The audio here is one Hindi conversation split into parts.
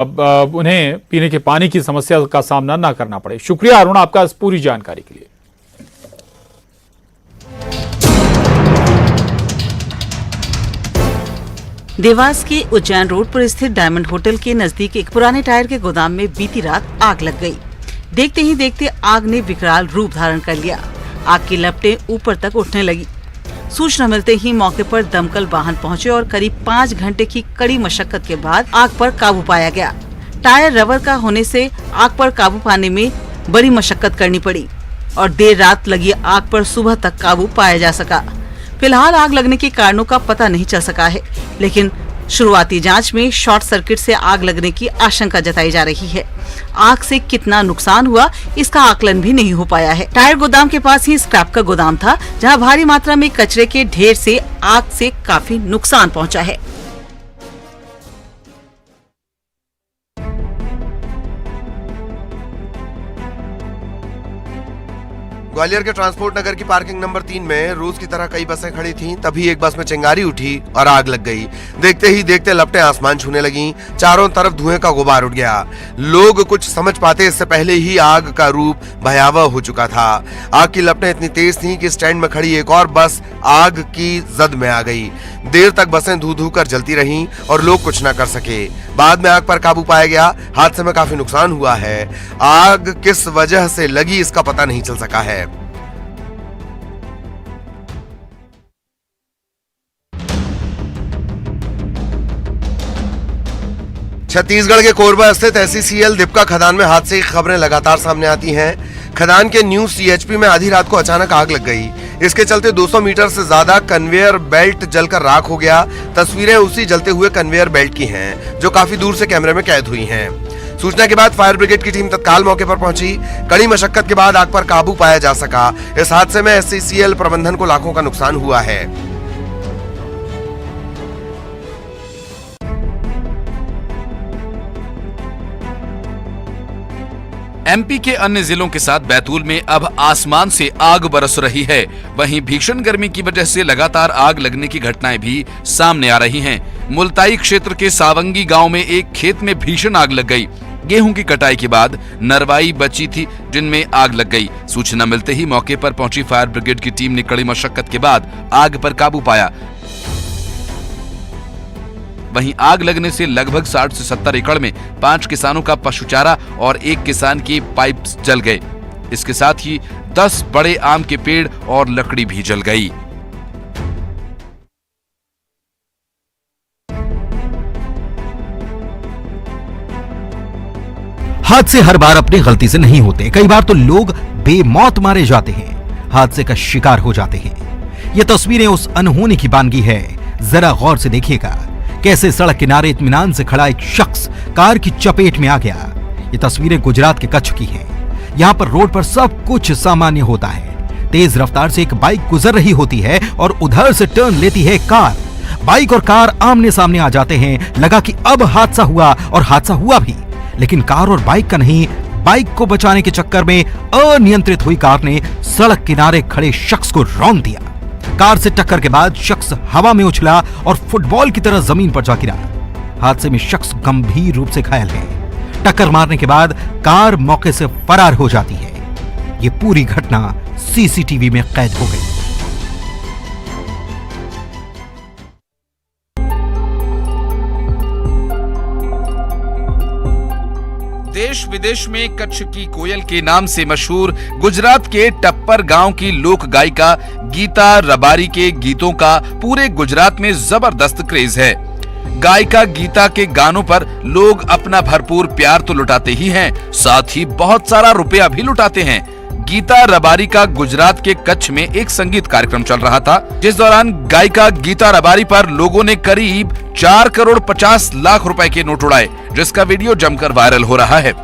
अब उन्हें पीने के पानी की समस्या का सामना ना करना पड़े। शुक्रिया अरुण आपका इस पूरी जानकारी के लिए। देवास के उज्जैन रोड पर स्थित डायमंड होटल के नजदीक एक पुराने टायर के गोदाम में बीती रात आग लग गई। देखते ही देखते आग ने विकराल रूप धारण कर लिया। आग की लपटें ऊपर तक उठने लगी। सूचना मिलते ही मौके पर दमकल वाहन पहुंचे और करीब 5 घंटे की कड़ी मशक्कत के बाद आग पर काबू पाया गया। टायर रबर का होने से आग पर काबू पाने में बड़ी मशक्कत करनी पड़ी और देर रात लगी आग पर सुबह तक काबू पाया जा सका। फिलहाल आग लगने के कारणों का पता नहीं चल सका है, लेकिन शुरुआती जांच में शॉर्ट सर्किट से आग लगने की आशंका जताई जा रही है। आग से कितना नुकसान हुआ इसका आकलन भी नहीं हो पाया है। टायर गोदाम के पास ही स्क्रैप का गोदाम था, जहां भारी मात्रा में कचरे के ढेर से आग से काफी नुकसान पहुंचा है। ग्वालियर के ट्रांसपोर्ट नगर की पार्किंग नंबर 3 में रोज की तरह कई बसें खड़ी थीं, तभी एक बस में चिंगारी उठी और आग लग गई। देखते ही देखते लपटें आसमान छूने लगीं, चारों तरफ धुएं का गुबार उठ गया। लोग कुछ समझ पाते इससे पहले ही आग का रूप भयावह हो चुका था। आग की लपटें इतनी तेज थीं कि स्टैंड में खड़ी एक और बस आग की जद में आ गई। देर तक बसें धू धू कर जलती रहीं और लोग कुछ न कर सके। बाद में आग पर काबू पाया गया। हादसे में काफी नुकसान हुआ है। आग किस वजह से लगी इसका पता नहीं चल सका है। छत्तीसगढ़ के कोरबा स्थित SCCL दीपका खदान में हादसे की खबरें लगातार सामने आती हैं। खदान के न्यू CHP में आधी रात को अचानक आग लग गई। इसके चलते 200 मीटर से ज्यादा कन्वेयर बेल्ट जलकर राख हो गया। तस्वीरें उसी जलते हुए कन्वेयर बेल्ट की हैं, जो काफी दूर से कैमरे में कैद हुई हैं। सूचना के बाद फायर ब्रिगेड की टीम तत्काल मौके पर पहुंची। कड़ी मशक्कत के बाद आग पर काबू पाया जा सका। इस हादसे में SCCL प्रबंधन को लाखों का नुकसान हुआ है। MP के अन्य जिलों के साथ बैतूल में अब आसमान से आग बरस रही है। वहीं भीषण गर्मी की वजह से लगातार आग लगने की घटनाएं भी सामने आ रही हैं। मुल्ताई क्षेत्र के सावंगी गांव में एक खेत में भीषण आग लग गई। गेहूं की कटाई के बाद नरवाई बची थी, जिनमें आग लग गई। सूचना मिलते ही मौके पर पहुंची फायर ब्रिगेड की टीम ने कड़ी मशक्कत के बाद आग पर काबू पाया। वहीं आग लगने से लगभग 60 से 70 एकड़ में 5 किसानों का पशुचारा और 1 किसान की पाइप जल गए। इसके साथ ही 10 बड़े आम के पेड़ और लकड़ी भी जल गई। हादसे हर बार अपनी गलती से नहीं होते। कई बार तो लोग बेमौत मारे जाते हैं, हादसे का शिकार हो जाते हैं। ये तस्वीरें उस अनहोनी की बानगी है। जरा गौर से देखिएगा कैसे सड़क किनारे इत्मीनान से खड़ा एक शख्स कार की चपेट में आ गया। ये तस्वीरें गुजरात के कच्छ की हैं। यहाँ पर रोड पर सब कुछ सामान्य होता है। तेज रफ्तार से एक बाइक गुजर रही होती है और उधर से टर्न लेती है कार। बाइक और कार आमने सामने आ जाते हैं। लगा कि अब हादसा हुआ, और हादसा हुआ भी, लेकिन कार और बाइक का नहीं। बाइक को बचाने के चक्कर में अनियंत्रित हुई कार ने सड़क किनारे खड़े शख्स को रौंद दिया। कार से टक्कर के बाद शख्स हवा में उछला और फुटबॉल की तरह जमीन पर जा गिरा। हादसे में शख्स गंभीर रूप से घायल है। टक्कर मारने के बाद कार मौके से फरार हो जाती है। ये पूरी घटना CCTV में कैद हो गई। देश विदेश में कच्छ की कोयल के नाम से मशहूर गुजरात के टप्पर गांव की लोक गायिका गीता रबारी के गीतों का पूरे गुजरात में जबरदस्त क्रेज है। गायिका गीता के गानों पर लोग अपना भरपूर प्यार तो लुटाते ही हैं, साथ ही बहुत सारा रुपया भी लुटाते हैं। गीता रबारी का गुजरात के कच्छ में एक संगीत कार्यक्रम चल रहा था, जिस दौरान गायिका गीता रबारी पर लोगों ने करीब 4 करोड़ 50 लाख रुपए के नोट उड़ाए, जिसका वीडियो जमकर वायरल हो रहा है।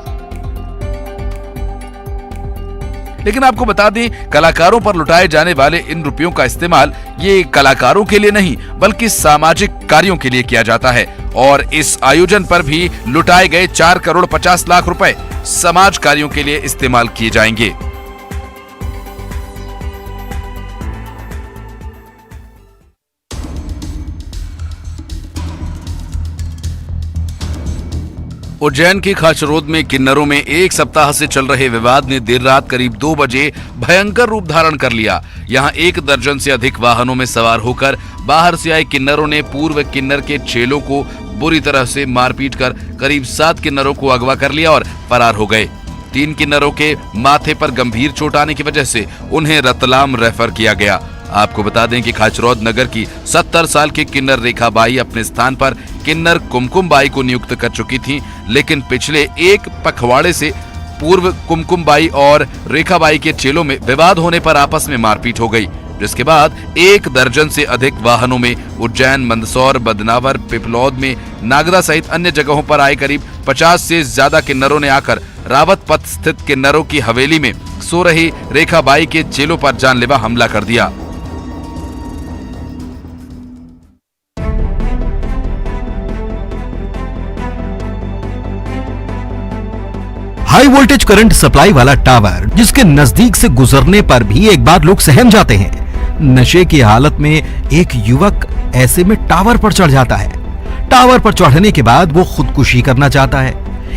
लेकिन आपको बता दें, कलाकारों पर लुटाए जाने वाले इन रुपयों का इस्तेमाल ये कलाकारों के लिए नहीं बल्कि सामाजिक कार्यों के लिए किया जाता है। और इस आयोजन पर भी लुटाए गए 4 करोड़ 50 लाख रुपए समाज कार्यों के लिए इस्तेमाल किए जाएंगे। उज्जैन के खाचरोद में किन्नरों में एक सप्ताह से चल रहे विवाद ने देर रात करीब 2 बजे भयंकर रूप धारण कर लिया। यहां 1 दर्जन से अधिक वाहनों में सवार होकर बाहर से आए किन्नरों ने पूर्व किन्नर के चेलों को बुरी तरह से मारपीट कर करीब 7 किन्नरों को अगवा कर लिया और फरार हो गए। 3 किन्नरों के माथे पर गंभीर चोट आने की वजह से उन्हें रतलाम रेफर किया गया। आपको बता दें कि खाचरौद नगर की 70 साल की किन्नर रेखा बाई अपने स्थान पर किन्नर कुमकुम बाई को नियुक्त कर चुकी थी, लेकिन पिछले 1 पखवाड़े से पूर्व कुमकुम बाई और रेखा बाई के चेलों में विवाद होने पर आपस में मारपीट हो गई, जिसके बाद 1 दर्जन से अधिक वाहनों में उज्जैन, मंदसौर, बदनावर, पिपलौद में नागदा सहित अन्य जगहों पर आए करीब 50 से ज्यादा किन्नरों ने आकर रावत पथ स्थित किन्नरों की हवेली में सो रही रेखा बाई के चेलों पर जानलेवा हमला कर दिया। हाई वोल्टेज करंट सप्लाई वाला टावर जिसके नजदीक से गुजरने पर भी एक बार लोग सहम जाते हैं। नशे की हालत में एक युवक ऐसे में टावर पर चढ़ जाता है। टावर पर चढ़ने के बाद वो खुदकुशी करना चाहता है।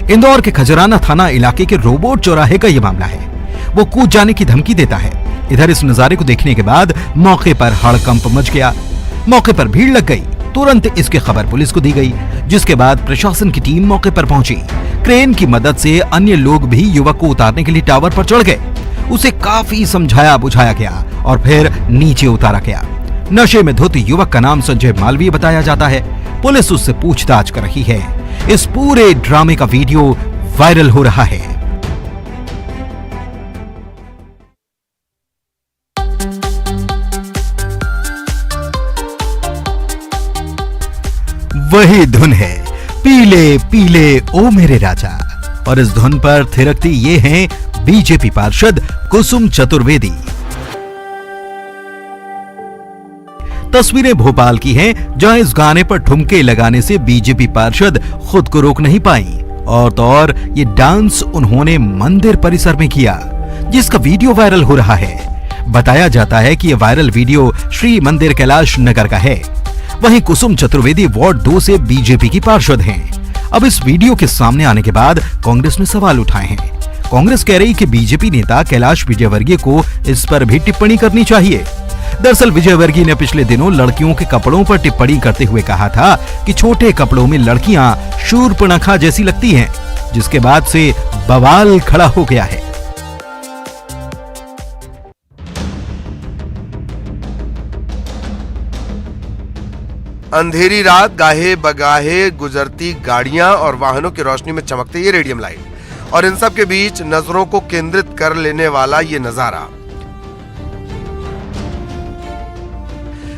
इंदौर के खजराना थाना इलाके के रोबोट चौराहे का यह मामला है। वो कूद जाने की धमकी देता है। इधर इस नजारे को देखने के बाद मौके पर हड़कंप मच गया। मौके पर भीड़ लग गई। तुरंत इसकी खबर पुलिस को दी गई, जिसके बाद प्रशासन की टीम मौके पर पहुंची। क्रेन की मदद से अन्य लोग भी युवक को उतारने के लिए टावर पर चढ़ गए। उसे काफी समझाया बुझाया गया और फिर नीचे उतारा गया। नशे में धुत युवक का नाम संजय मालवीय बताया जाता है। पुलिस उससे पूछताछ कर रही है। इस पूरे ड्रामे का वीडियो वायरल हो रहा है। वही धुन है, पीले पीले ओ मेरे राजा, और इस धुन पर थिरकती ये हैं बीजेपी पार्षद कुसुम चतुर्वेदी। तस्वीरें भोपाल की हैं, जहां इस गाने पर ठुमके लगाने से बीजेपी पार्षद खुद को रोक नहीं पाई, और तो और ये डांस उन्होंने मंदिर परिसर में किया, जिसका वीडियो वायरल हो रहा है। बताया जाता है कि ये वायरल वीडियो श्री मंदिर कैलाश नगर का है। वहीं कुसुम चतुर्वेदी वार्ड 2 से बीजेपी की पार्षद हैं। अब इस वीडियो के सामने आने के बाद कांग्रेस ने सवाल उठाए हैं। कांग्रेस कह रही कि बीजेपी नेता कैलाश विजयवर्गीय को इस पर भी टिप्पणी करनी चाहिए। दरअसल विजयवर्गीय ने पिछले दिनों लड़कियों के कपड़ों पर टिप्पणी करते हुए कहा था कि छोटे कपड़ों में लड़कियां शूर्पणखा जैसी लगती हैं, जिसके बाद से बवाल खड़ा हो गया है। अंधेरी रात गाहे बगाहे गुजरती गाड़ियां और वाहनों की रोशनी में चमकते ये रेडियम लाइट, और इन सब के बीच नजरों को केंद्रित कर लेने वाला ये नजारा।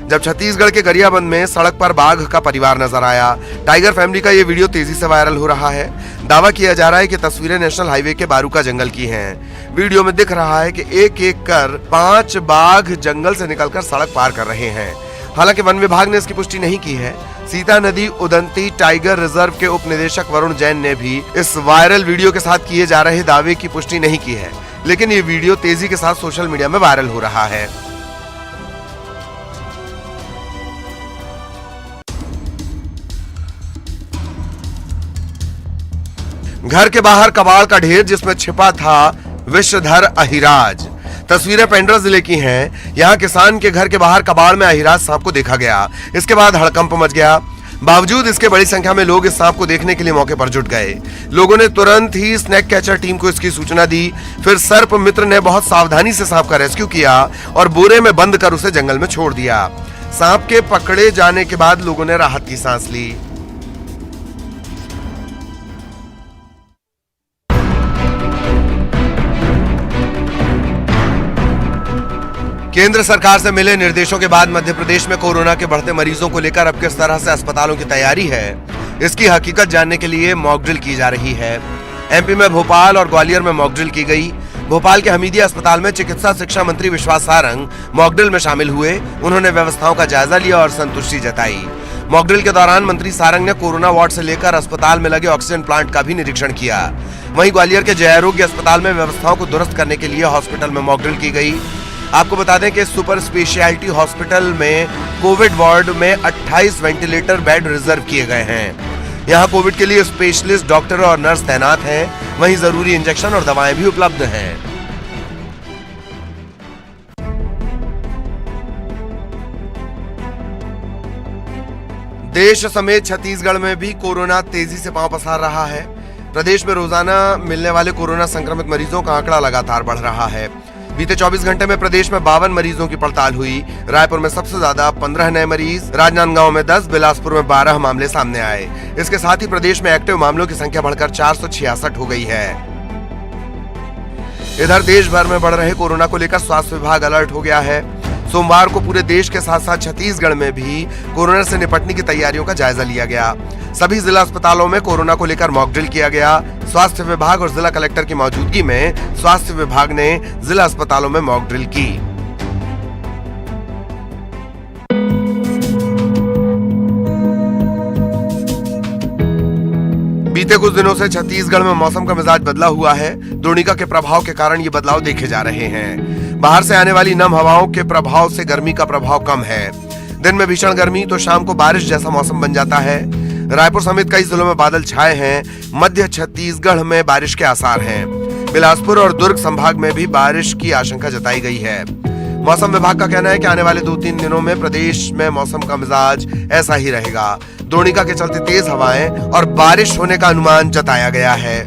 जब छत्तीसगढ़ के गरियाबंद में सड़क पर बाघ का परिवार नजर आया। टाइगर फैमिली का ये वीडियो तेजी से वायरल हो रहा है। दावा किया जा रहा है कि तस्वीरें नेशनल हाईवे के बारूका जंगल की हैं। वीडियो में दिख रहा है कि एक एक कर 5 बाघ जंगल से निकलकर सड़क पार कर रहे हैं। हालांकि वन विभाग ने इसकी पुष्टि नहीं की है। सीता नदी उदंती टाइगर रिजर्व के उप निदेशक वरुण जैन ने भी इस वायरल वीडियो के साथ किए जा रहे दावे की पुष्टि नहीं की है, लेकिन ये वीडियो तेजी के साथ सोशल मीडिया में वायरल हो रहा है। घर के बाहर कबाड़ का ढेर जिसमें छिपा था विषधर अहिराज। तस्वीरें पेंड्रा जिले की हैं। यहाँ किसान के घर के बाहर कबाड़ में अहिराज सांप को देखा गया। इसके बाद हड़कंप मच गया। बावजूद इसके बड़ी संख्या में लोग इस सांप को देखने के लिए मौके पर जुट गए। लोगों ने तुरंत ही स्नेक कैचर टीम को इसकी सूचना दी। फिर सर्प मित्र ने बहुत सावधानी से सांप का रेस्क्यू किया और बोरे में बंद कर उसे जंगल में छोड़ दिया। सांप के पकड़े जाने के बाद लोगों ने राहत की सांस ली। केंद्र सरकार से मिले निर्देशों के बाद मध्य प्रदेश में कोरोना के बढ़ते मरीजों को लेकर अब किस तरह से अस्पतालों की तैयारी है, इसकी हकीकत जानने के लिए मॉक ड्रिल की जा रही है। एमपी में भोपाल और ग्वालियर में मॉक ड्रिल की गई। भोपाल के हमीदिया अस्पताल में चिकित्सा शिक्षा मंत्री विश्वास सारंग मॉक ड्रिल में शामिल हुए। उन्होंने व्यवस्थाओं का जायजा लिया और संतुष्टि जताई। मॉक ड्रिल के दौरान मंत्री सारंग ने कोरोना वार्ड से लेकर अस्पताल में लगे ऑक्सीजन प्लांट का भी निरीक्षण किया। वहीं ग्वालियर के जय आरोग्य अस्पताल में व्यवस्थाओं को दुरुस्त करने के लिए हॉस्पिटल में मॉक ड्रिल की गई। आपको बता दें कि सुपर स्पेशलिटी हॉस्पिटल में कोविड वार्ड में 28 वेंटिलेटर बेड रिजर्व किए गए हैं। यहाँ कोविड के लिए स्पेशलिस्ट डॉक्टर और नर्स तैनात हैं, वहीं जरूरी इंजेक्शन और दवाएं भी उपलब्ध हैं। देश समेत छत्तीसगढ़ में भी कोरोना तेजी से पांव पसार रहा है। प्रदेश में रोजाना मिलने वाले कोरोना संक्रमित मरीजों का आंकड़ा लगातार बढ़ रहा है। बीते 24 घंटे में प्रदेश में 52 मरीजों की पड़ताल हुई। रायपुर में सबसे ज्यादा 15 नए मरीज, राजनांदगांव में 10, बिलासपुर में 12 मामले सामने आए। इसके साथ ही प्रदेश में एक्टिव मामलों की संख्या बढ़कर 466 हो गई है। इधर देश भर में बढ़ रहे कोरोना को लेकर स्वास्थ्य विभाग अलर्ट हो गया है। सोमवार को पूरे देश के साथ साथ छत्तीसगढ़ में भी कोरोना से निपटने की तैयारियों का जायजा लिया गया। सभी जिला अस्पतालों में कोरोना को लेकर मॉक ड्रिल किया गया। स्वास्थ्य विभाग और जिला कलेक्टर की मौजूदगी में स्वास्थ्य विभाग ने जिला अस्पतालों में मॉक ड्रिल की। बीते कुछ दिनों से छत्तीसगढ़ में मौसम का मिजाज बदला हुआ है। द्रोणिका के प्रभाव के कारण ये बदलाव देखे जा रहे हैं। बाहर से आने वाली नम हवाओं के प्रभाव से गर्मी का प्रभाव कम है। दिन में भीषण गर्मी तो शाम को बारिश जैसा मौसम बन जाता है। रायपुर समेत कई जिलों में बादल छाए हैं। मध्य छत्तीसगढ़ में बारिश के आसार हैं। बिलासपुर और दुर्ग संभाग में भी बारिश की आशंका जताई गई है। मौसम विभाग का कहना है कि आने वाले 2-3 दिनों में प्रदेश में मौसम का मिजाज ऐसा ही रहेगा। द्रोणिका के चलते तेज हवाएं और बारिश होने का अनुमान जताया गया है।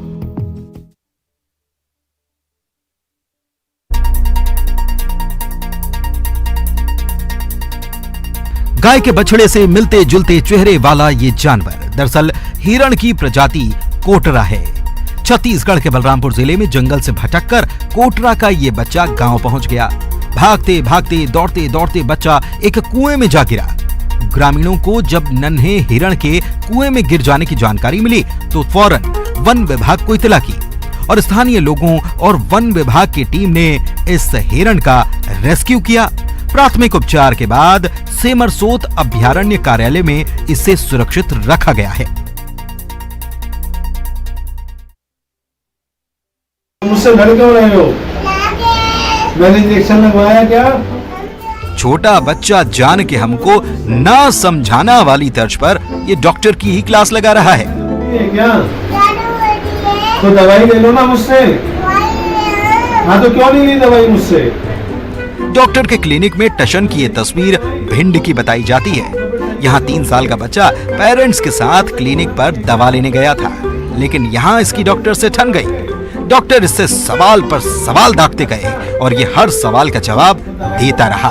गाय के बछड़े से मिलते जुलते चेहरे वाला ये जानवर दरअसल हिरण की प्रजाति कोटरा है। छत्तीसगढ़ के बलरामपुर जिले में जंगल से भटककर कोटरा का ये बच्चा गांव पहुंच गया। भागते भागते दौड़ते दौड़ते बच्चा एक कुएं में जा गिरा। ग्रामीणों को जब नन्हे हिरण के कुएं में गिर जाने की जानकारी मिली तो फौरन वन विभाग को इत्तला की और स्थानीय लोगों और वन विभाग की टीम ने इस हिरण का रेस्क्यू किया। प्राथमिक उपचार के बाद सेमरसोत अभयारण्य कार्यालय में इसे सुरक्षित रखा गया है। मुझसे लड़ क्यों रहे हो? मैंने इंजेक्शन लगवाया क्या? छोटा बच्चा जान के हमको ना समझाना वाली तर्ज पर ये डॉक्टर की ही क्लास लगा रहा है। ये क्या? तो दवाई ले लो ना मुझसे। हाँ तो क्यों नहीं ली दवाई मुझसे? डॉक्टर के क्लिनिक में टशन की ये तस्वीर भिंड की बताई जाती है। यहाँ 3 साल का बच्चा पेरेंट्स के साथ क्लिनिक पर दवा लेने गया था, लेकिन यहाँ इसकी डॉक्टर से ठन गई। डॉक्टर इससे सवाल पर सवाल दागते गए और ये हर सवाल का जवाब देता रहा।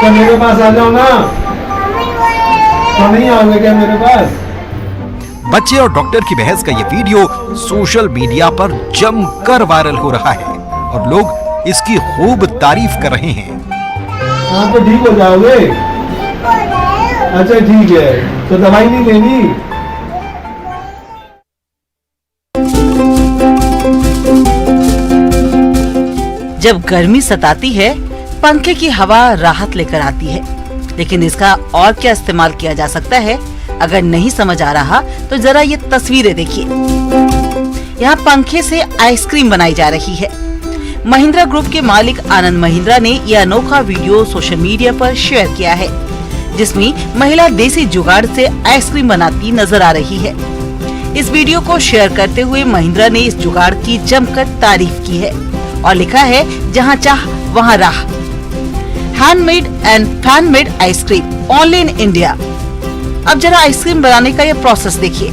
तो मेरे पास आ जाओ ना। तो नहीं आओगे क्या मेरे पास? बच्चे और डॉक्टर की बहस का ये वीडियो सोशल मीडिया पर जमकर वायरल हो रहा है और लोग इसकी खूब तारीफ कर रहे हैं। हाँ तो ठीक हो जाओगे? अच्छा ठीक है, तो दवाई नहीं लेनी? जब गर्मी सताती है, पंखे की हवा राहत लेकर आती है, लेकिन इसका और क्या इस्तेमाल किया जा सकता है? अगर नहीं समझ आ रहा तो जरा ये तस्वीरें देखिए। यहाँ पंखे से आइसक्रीम बनाई जा रही है। महिंद्रा ग्रुप के मालिक आनंद महिंद्रा ने यह अनोखा वीडियो सोशल मीडिया पर शेयर किया है, जिसमें महिला देसी जुगाड़ से आइसक्रीम बनाती नजर आ रही है। इस वीडियो को शेयर करते हुए महिंद्रा ने इस जुगाड़ की जमकर तारीफ की है और लिखा है, जहां चाह वहां राह। Handmade and fan-made ice cream only in India. अब जरा आइसक्रीम बनाने का ये प्रोसेस देखिए।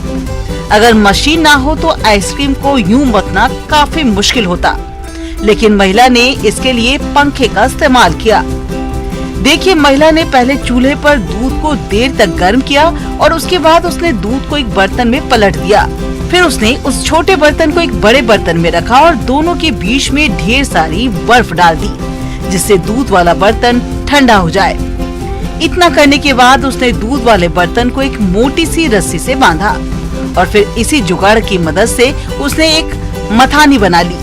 अगर मशीन ना हो तो आइसक्रीम को यूं मतना काफी मुश्किल होता, लेकिन महिला ने इसके लिए पंखे का इस्तेमाल किया। देखिए, महिला ने पहले चूल्हे पर दूध को देर तक गर्म किया और उसके बाद उसने दूध को एक बर्तन में पलट दिया। फिर उसने उस छोटे बर्तन को एक बड़े बर्तन में रखा और दोनों के बीच में ढेर सारी बर्फ डाल दी, जिससे दूध वाला बर्तन ठंडा हो जाए। इतना करने के बाद उसने दूध वाले बर्तन को एक मोटी सी रस्सी से बांधा और फिर इसी जुगाड़ की मदद से उसने एक मथानी बना ली।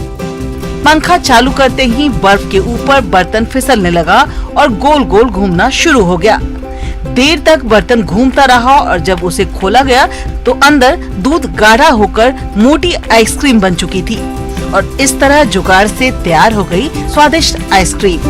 पंखा चालू करते ही बर्फ के ऊपर बर्तन फिसलने लगा और गोल गोल घूमना शुरू हो गया। देर तक बर्तन घूमता रहा और जब उसे खोला गया तो अंदर दूध गाढ़ा होकर मोटी आइसक्रीम बन चुकी थी और इस तरह जुगाड़ से तैयार हो गई स्वादिष्ट आइसक्रीम।